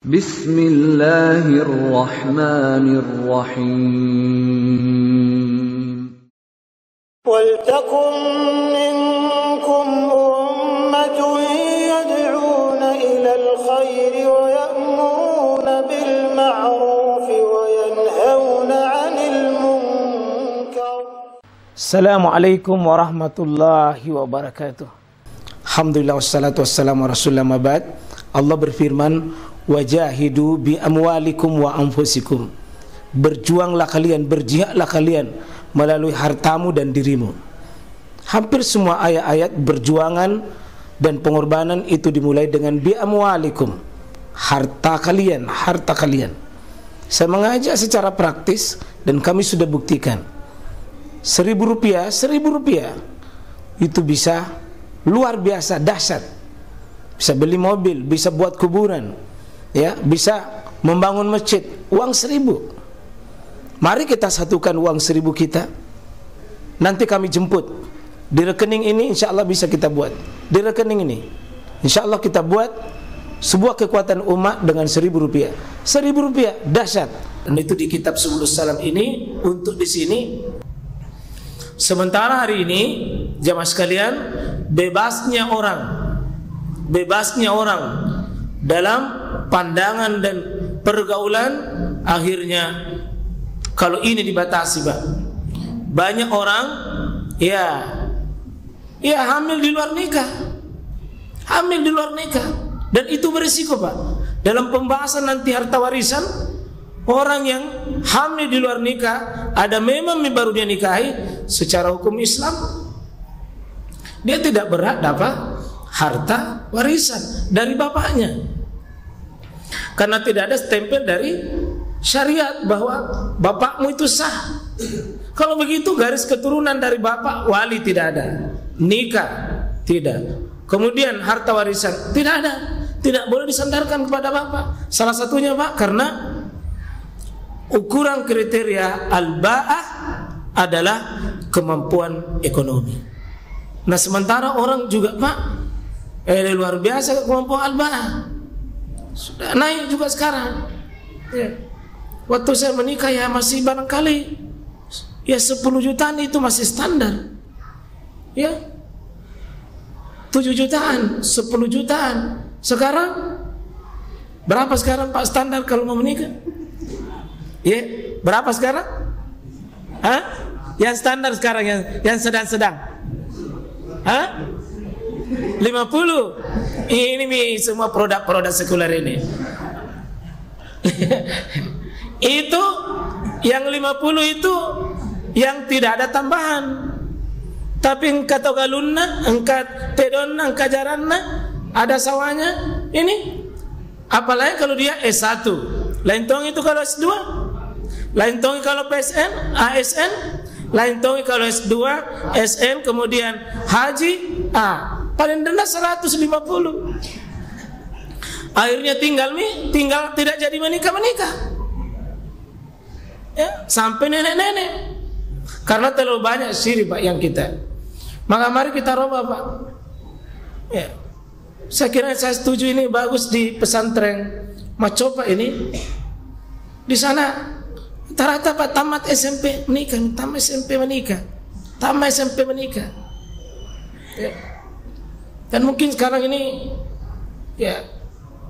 Bismillahirrahmanirrahim. Waltakum minkum ummatun yad'una ilal khairi wa ya'muruna bil ma'ruf wa yanhauna 'anil munkar. Assalamualaikum warahmatullahi wabarakatuh. Alhamdulillah wassalatu wassalamu ala rasulillah mabad. Allah berfirman, wajahidu bi amwalikum wa anfusikum. Berjuanglah kalian, berjihadlah kalian melalui hartamu dan dirimu. Hampir semua ayat-ayat berjuangan dan pengorbanan itu dimulai dengan bi amwalikum, harta kalian, harta kalian. Saya mengajak secara praktis dan kami sudah buktikan. Rp1.000 itu bisa luar biasa dahsyat. Bisa beli mobil, bisa buat kuburan, ya, bisa membangun masjid. Uang 1.000. Mari kita satukan uang 1.000 kita. Nanti kami jemput di rekening ini, insya Allah bisa kita buat. Di rekening ini, insya Allah kita buat sebuah kekuatan umat dengan Rp1.000. Rp1.000 dahsyat. Dan itu di kitab Subulus Salam ini untuk di sini. Sementara hari ini jamaah sekalian, bebasnya orang dalam pandangan dan pergaulan, akhirnya kalau ini dibatasi, Pak. Banyak orang ya hamil di luar nikah. Hamil di luar nikah. Dan itu berisiko, Pak. Dalam pembahasan nanti harta warisan, orang yang hamil di luar nikah, ada memang baru dia nikahi, secara hukum Islam dia tidak berhak dapat harta warisan dari bapaknya, karena tidak ada stempel dari syariat bahwa bapakmu itu sah. Kalau begitu garis keturunan dari bapak, wali tidak ada, nikah tidak, kemudian harta warisan tidak ada, tidak boleh disandarkan kepada bapak. Salah satunya, Pak, karena ukuran kriteria al-ba'ah adalah kemampuan ekonomi. Nah, sementara orang juga, Pak, luar biasa kemampuan al-ba'ah. Sudah naik juga sekarang. Ya. Waktu saya menikah ya masih barangkali ya 10 jutaan itu masih standar. Ya. 7 jutaan, 10 jutaan. Sekarang berapa sekarang, Pak, standar kalau mau menikah? Ya, berapa sekarang? Hah? Yang standar sekarang, yang sedang-sedang. Hah? 50. Ini semua produk-produk sekuler ini. Itu yang 50 itu yang tidak ada tambahan. Tapi engkat togalunna, engkat tedonna, engkat jaranna, ada sawahnya. Ini apalagi kalau dia S1. Lain tong itu kalau S2. Lain tong kalau PSN, ASN. Lain tong kalau S2, SN, kemudian haji, paling rendah 150. Akhirnya tinggal tidak jadi menikah. Ya, sampai nenek-nenek. Karena terlalu banyak syirik, Pak, yang kita. Maka mari kita rubah, Pak. Ya. Saya kira saya setuju ini bagus di pesantren Macopa ini. Di sana rata-rata, Pak, tamat SMP menikah, tamat SMP menikah. Ya. Dan mungkin sekarang ini ya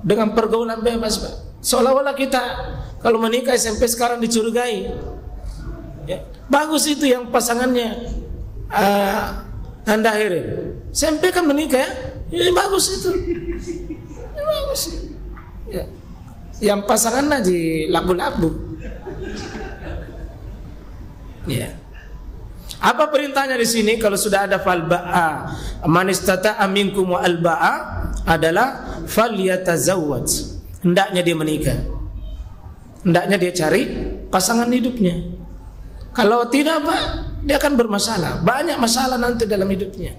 dengan pergaulan bebas, Pak, seolah-olah kita kalau menikah SMP sekarang dicurigai. Ya. Bagus itu yang pasangannya Anda akhirnya SMP kan menikah, ya. Ini bagus itu. Ini bagus. Ya. Yang pasangannya di labu-labu. Ya. Apa perintahnya di sini? Kalau sudah ada fal ba'a, man istata'a minkum wa al ba'a, adalah falyatazawwaj. Hendaknya dia menikah. Hendaknya dia cari pasangan hidupnya. Kalau tidak, Pak, dia akan bermasalah. Banyak masalah nanti dalam hidupnya.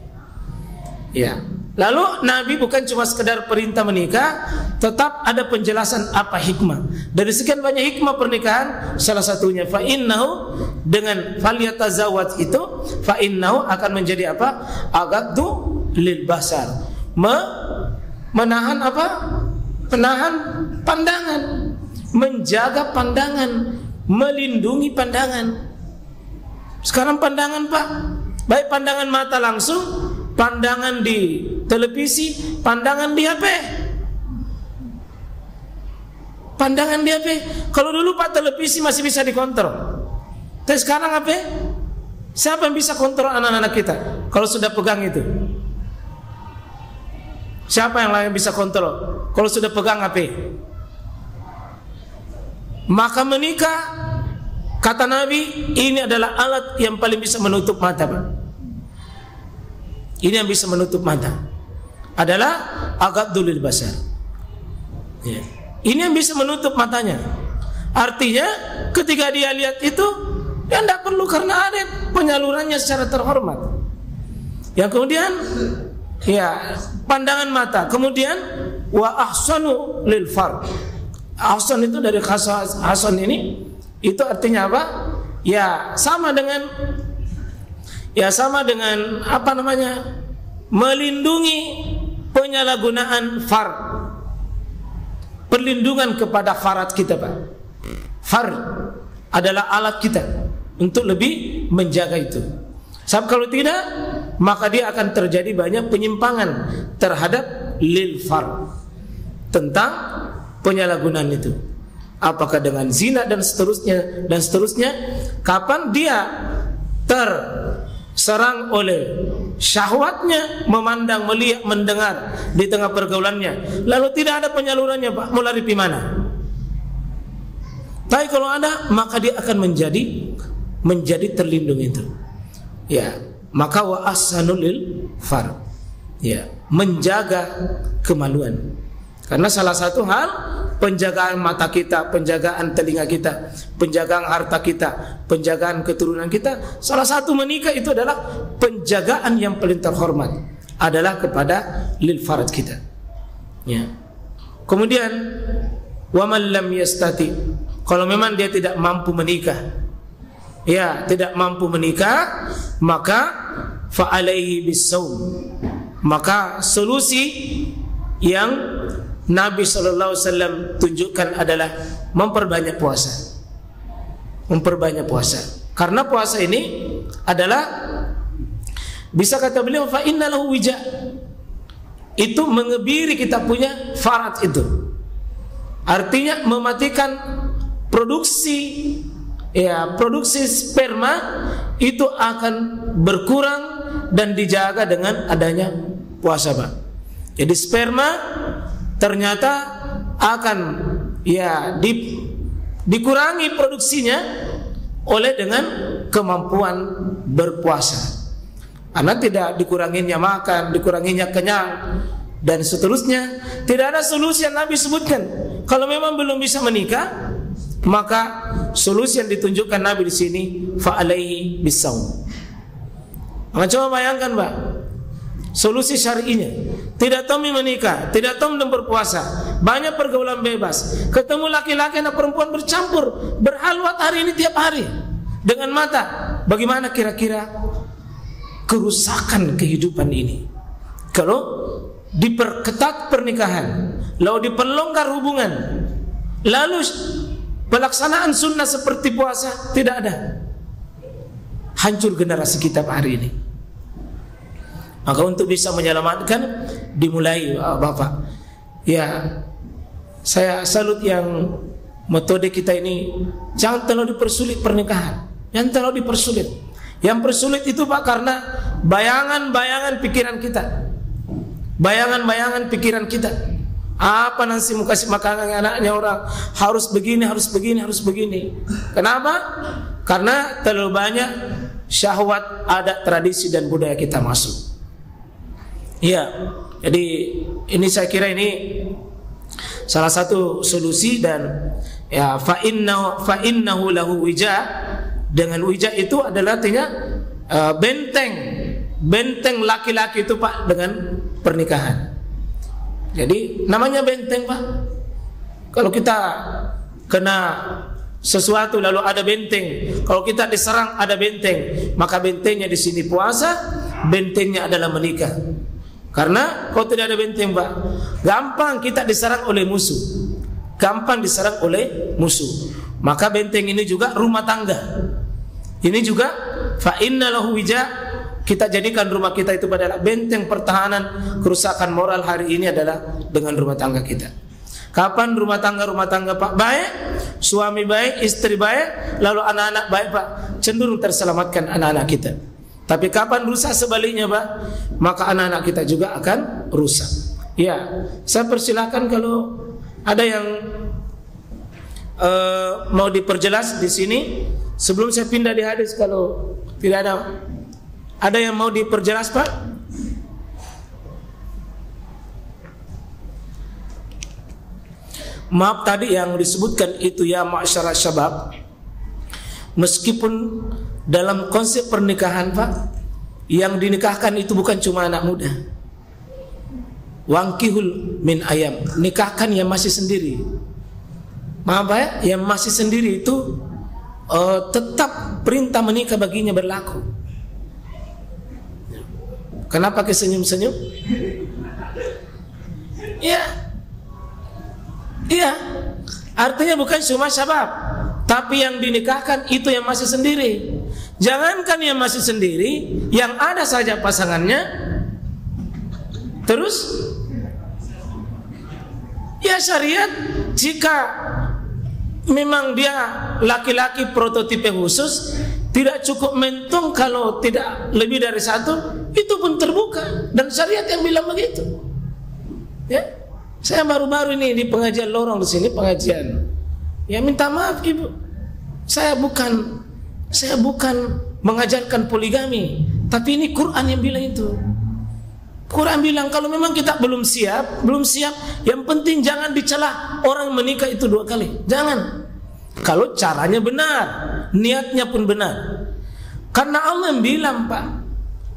Ya. Lalu Nabi bukan cuma sekedar perintah menikah, tetap ada penjelasan apa hikmah. Dari sekian banyak hikmah pernikahan, salah satunya fa innahu, dengan falyatazawwaj itu, fa innahu akan menjadi apa? Agaddu lil basar. Menahan apa? Menahan pandangan, menjaga pandangan, melindungi pandangan. Sekarang pandangan Pak, baik pandangan mata langsung, pandangan di televisi, pandangan di HP. Pandangan di HP. Kalau dulu Pak televisi masih bisa dikontrol, tapi sekarang HP, siapa yang bisa kontrol anak-anak kita? Kalau sudah pegang itu, siapa yang lain bisa kontrol? Kalau sudah pegang HP, maka menikah, kata Nabi, ini adalah alat yang paling bisa menutup mata Pak. Ini yang bisa menutup mata adalah aghadul basar. Ya. Ini yang bisa menutup matanya. Artinya ketika dia lihat itu, dia tidak perlu karena ada penyalurannya secara terhormat. Yang kemudian, ya pandangan mata. Kemudian wa ahsanu lil far. Ahsan itu dari hasan ini, itu artinya apa? Ya sama dengan apa namanya? Melindungi penyalahgunaan far. Perlindungan kepada farat kita Pak. Far adalah alat kita untuk lebih menjaga itu. Sebab kalau tidak, maka dia akan terjadi banyak penyimpangan terhadap lil far, tentang penyalahgunaan itu. Apakah dengan zina dan seterusnya dan seterusnya. Kapan dia terserang oleh syahwatnya, memandang, melihat, mendengar di tengah pergaulannya, lalu tidak ada penyalurannya Pak, mau lari di mana? Tapi kalau ada, maka dia akan menjadi terlindung itu. Ya, maka wa ahsanul lil far. Ya, menjaga kemaluan. Karena salah satu hal penjagaan mata kita, penjagaan telinga kita, penjagaan harta kita, penjagaan keturunan kita, salah satu menikah itu adalah penjagaan yang paling terhormat adalah kepada lil farad kita. Ya. Kemudian wa man lam yastati, kalau memang dia tidak mampu menikah, ya tidak mampu menikah, maka fa alaihi bisawm, maka solusi yang Nabi SAW tunjukkan adalah memperbanyak puasa. Memperbanyak puasa. Karena puasa ini adalah, bisa kata beliau, fa innalahu wija, itu mengebiri kita punya farad itu. Artinya mematikan produksi, ya produksi sperma itu akan berkurang dan dijaga dengan adanya puasa Pak. Jadi sperma ternyata akan ya dikurangi produksinya oleh dengan kemampuan berpuasa. Karena tidak dikuranginya makan, dikuranginya kenyang dan seterusnya. Tidak ada solusi yang Nabi sebutkan. Kalau memang belum bisa menikah, maka solusi yang ditunjukkan Nabi di sini fa alaihi bisawm. Maka coba bayangkan Pak, solusi syar'inya, tidak tahu menikah, tidak tahu berpuasa, banyak pergaulan bebas, ketemu laki-laki dan perempuan bercampur, berhalwat hari ini tiap hari dengan mata. Bagaimana kira-kira kerusakan kehidupan ini kalau diperketat pernikahan, lalu diperlonggar hubungan, lalu pelaksanaan sunnah seperti puasa tidak ada? Hancur generasi kita hari ini. Maka untuk bisa menyelamatkan, dimulai Bapak. Ya, saya salut yang metode kita ini. Jangan terlalu dipersulit pernikahan, jangan terlalu dipersulit. Yang persulit itu Pak karena bayangan-bayangan pikiran kita, bayangan-bayangan pikiran kita. Apa nanti mau kasih makanan anaknya orang, harus begini, harus begini, harus begini. Kenapa? Karena terlalu banyak syahwat, adat, tradisi dan budaya kita masuk. Ya, jadi ini saya kira ini salah satu solusi. Dan ya fa innahu lahu wija, dengan wija itu adalah artinya benteng laki-laki itu Pak dengan pernikahan. Jadi namanya benteng Pak. Kalau kita kena sesuatu lalu ada benteng, kalau kita diserang ada benteng, maka bentengnya di sini puasa, bentengnya adalah menikah. Karena kalau tidak ada benteng Pak, gampang kita diserang oleh musuh. gampang diserang oleh musuh. Maka benteng ini juga rumah tangga. Ini juga fa inna lahu wija, kita jadikan rumah kita itu adalah benteng pertahanan kerusakan moral hari ini adalah dengan rumah tangga kita. Kapan rumah tangga Pak baik, suami baik, istri baik, lalu anak-anak baik Pak, cenderung terselamatkan anak-anak kita. Tapi kapan rusak sebaliknya Pak, maka anak-anak kita juga akan rusak. Ya, saya persilakan kalau ada yang mau diperjelas di sini sebelum saya pindah di hadis. Kalau tidak ada yang mau diperjelas Pak? Maaf tadi yang disebutkan itu ya ma'syara syabab, meskipun dalam konsep pernikahan Pak, yang dinikahkan itu bukan cuma anak muda. Wangkihul min ayam, nikahkan yang masih sendiri. Maaf ya, yang masih sendiri itu tetap perintah menikah baginya berlaku. Kenapa pakai senyum-senyum? Iya, artinya bukan cuma syabab, tapi yang dinikahkan itu yang masih sendiri. Jangankan yang masih sendiri, yang ada saja pasangannya, terus ya syariat jika memang dia laki-laki prototipe khusus, tidak cukup mentung kalau tidak lebih dari satu, itu pun terbuka dan syariat yang bilang begitu. Ya, saya baru-baru ini di pengajian lorong di sini pengajian. Ya minta maaf Ibu, saya bukan mengajarkan poligami, tapi ini Quran yang bilang itu. Quran bilang kalau memang kita belum siap, yang penting jangan dicela orang menikah itu 2 kali. Jangan. Kalau caranya benar, niatnya pun benar. Karena Allah yang bilang Pak,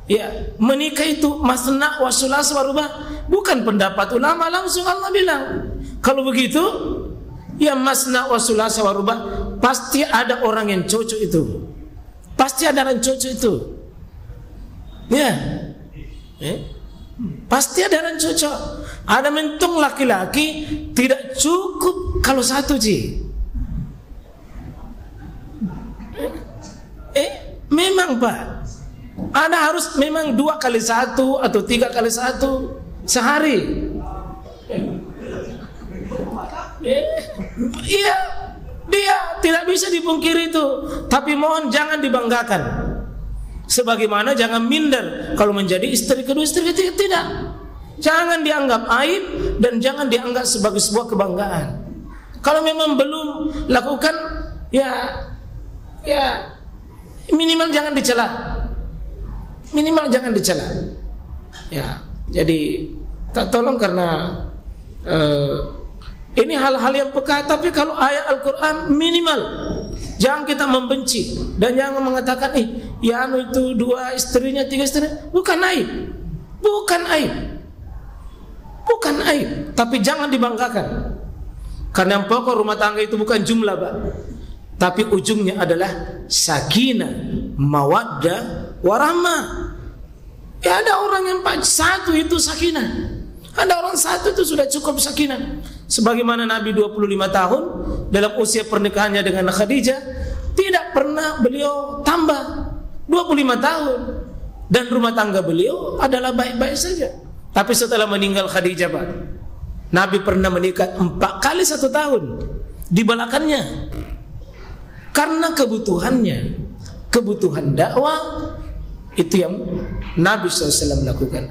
ya menikah itu masna wa sulas wa rubah, bukan pendapat ulama, langsung Allah bilang. Kalau begitu, ya masna wa sulas wa rubah, pasti ada orang yang cocok itu. Pasti ada orang cocok itu. Ya. Pasti ada orang cocok. Ada mentung laki-laki tidak cukup kalau satu Ji. Memang Pak, ada harus memang 2 kali 1 atau 3 kali 1 sehari. Iya, dia tidak bisa dipungkiri itu. Tapi mohon jangan dibanggakan. Sebagaimana jangan minder kalau menjadi istri kedua, istri ketiga, tidak. Jangan dianggap aib dan jangan dianggap sebagai sebuah kebanggaan. Kalau memang belum lakukan, ya minimal jangan dicela. Minimal jangan dicela. Ya, jadi tolong karena ini hal-hal yang peka. Tapi kalau ayat Al-Quran minimal jangan kita membenci dan jangan mengatakan ya itu 2 istrinya 3 istrinya. Bukan aib. Bukan aib, tapi jangan dibanggakan. Karena yang pokok rumah tangga itu bukan jumlah Pak, tapi ujungnya adalah sakinah, mawaddah, warahmah. Ya ada orang yang satu itu sakinah, ada orang satu itu sudah cukup sakinah. Sebagaimana Nabi 25 tahun dalam usia pernikahannya dengan Khadijah, tidak pernah beliau tambah 25 tahun. Dan rumah tangga beliau adalah baik-baik saja. Tapi setelah meninggal Khadijah Pak, Nabi pernah menikah 4 kali 1 tahun, dibalakannya. Karena kebutuhan dakwah itu yang Nabi SAW lakukan.